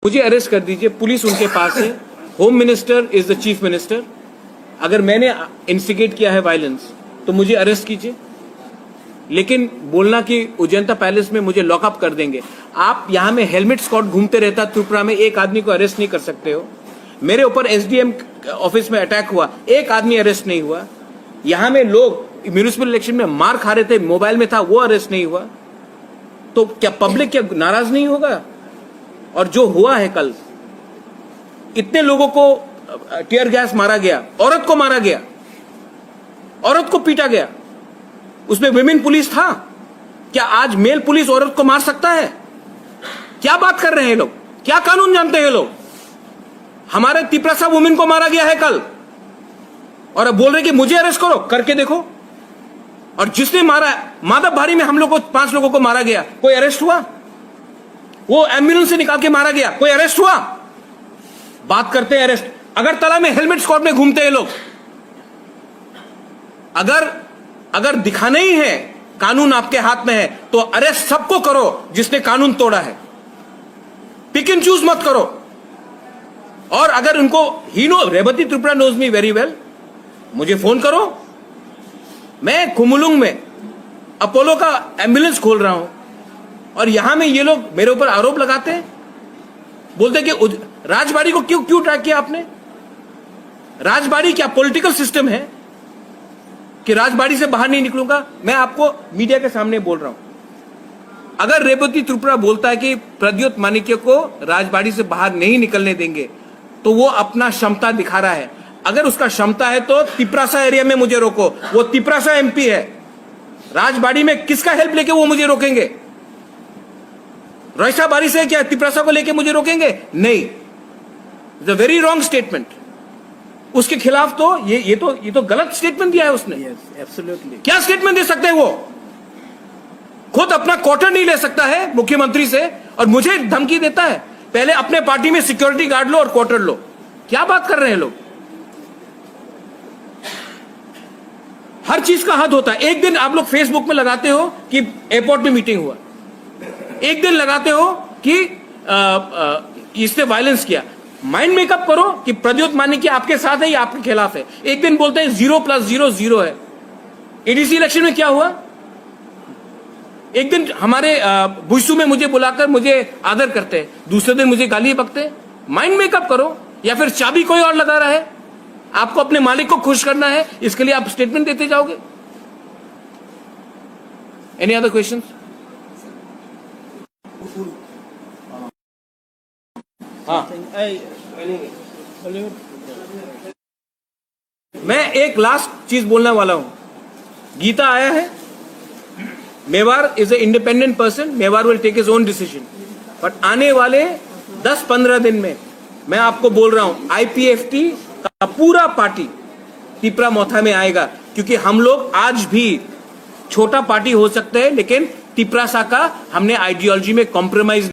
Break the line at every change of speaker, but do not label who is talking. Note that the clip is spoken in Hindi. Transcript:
मुझे अरेस्ट कर दीजिए, पुलिस उनके पास है, home minister is the chief minister. अगर मैंने इंस्टिगेट किया है वायलेंस तो मुझे अरेस्ट कीजिए, लेकिन बोलना कि उजैंता पैलेस में मुझे लॉकअप कर देंगे। आप यहां में हेलमेट स्क्वाड घूमते रहता त्रिपुरा में, एक आदमी को अरेस्ट नहीं कर सकते हो। मेरे ऊपर एसडीएम ऑफिस में अटैक हुआ, एक आदमी अरेस्ट नहीं हुआ। यहां में लोग म्यूनिसिपल इलेक्शन में मार खा रहे थे, मोबाइल में था, वो अरेस्ट नहीं हुआ। तो क्या पब्लिक क्या नाराज नहीं होगा? और जो हुआ है कल, इतने लोगों को टीयर गैस मारा गया, औरत को मारा गया, औरत को पीटा गया, उसमें विमेन पुलिस था। क्या आज मेल पुलिस औरत को मार सकता है? क्या बात कर रहे हैं लोग? क्या कानून जानते हैं लोग? हमारे तिपरासा वुमेन को मारा गया है कल, और अब बोल रहे कि मुझे अरेस्ट करो, करके देखो। और जिसने मारा, माधव भारी में हम लोग को 5 लोगों को मारा गया, कोई अरेस्ट हुआ? वो एम्बुलेंस से निकाल के मारा गया, कोई अरेस्ट हुआ? बात करते हैं अरेस्ट। अगरतला में हेलमेट स्क्वाड में घूमते हैं लोग। अगर दिखाना ही है कानून आपके हाथ में है तो अरेस्ट सबको करो जिसने कानून तोड़ा है, पिक एंड चूज मत करो। और अगर उनको Revati Tripura knows me very well, मुझे फोन करो। मैं कुमुलुंग में अपोलो का एम्बुलेंस खोल रहा हूं, और यहां में ये लोग मेरे ऊपर आरोप लगाते हैं, बोलते कि राजबाड़ी को क्यों ट्रैक किया आपने? राजबाड़ी क्या पॉलिटिकल सिस्टम है कि राजबाड़ी से बाहर नहीं निकलूंगा? मैं आपको मीडिया के सामने बोल रहा हूं, अगर रेवती त्रिपुरा बोलता है कि प्रद्योत माणिक्य को राजबाड़ी से बाहर नहीं निकलने देंगे, तो वो अपना क्षमता दिखा रहा है। अगर उसका क्षमता है तो तिपरासा एरिया में मुझे रोको, वो तिपरासा एमपी है। राजबाड़ी में किसका हेल्प लेके वो मुझे रोकेंगे? रईसा बारी से क्या तिपरासा को लेके मुझे रोकेंगे? नहीं। It's a very wrong statement. उसके खिलाफ तो ये तो गलत स्टेटमेंट दिया है उसने।
एब्सोल्युटली।
क्या स्टेटमेंट दे सकते हैं वो? खुद अपना क्वार्टर नहीं ले सकता है मुख्यमंत्री से, और मुझे धमकी देता है पहले अपने पार्टी में सिक्योरिटी गार्ड लो और क्वार्टर लो। क्या बात कर रहे हैं लोग? हर चीज का हद होता है। एक दिन आप लोग फेसबुक में लगाते हो कि एयरपोर्ट में मीटिंग हुआ, एक दिन लगाते हो कि इसने वायलेंस किया। माइंड मेकअप करो कि प्रद्योत माणिक्य आपके साथ है या आपके खिलाफ है। एक दिन बोलते हैं 0 + 0 0 है। एडीसी इलेक्शन में क्या हुआ? एक दिन हमारे बुशू में मुझे बुलाकर मुझे आदर करते हैं, दूसरे दिन मुझे गाली बकते हैं। माइंड मेकअप करो, या फिर चाबी कोई और लगा रहा है। आपको अपने मालिक को खुश करना है, इसके लिए आप स्टेटमेंट देते जाओगे। Any other question? हाँ, मैं एक लास्ट चीज बोलने वाला हूं। गीता आया है, Mewar is a independent person, Mewar will take his own decision. But आने वाले 10-15 दिन में मैं आपको बोल रहा हूं, आईपीएफटी का पूरा पार्टी तिपरा मोथा में आएगा, क्योंकि हम लोग आज भी छोटा पार्टी हो सकते हैं, लेकिन तिपरासा का हमने आइडियोलॉजी में कॉम्प्रोमाइज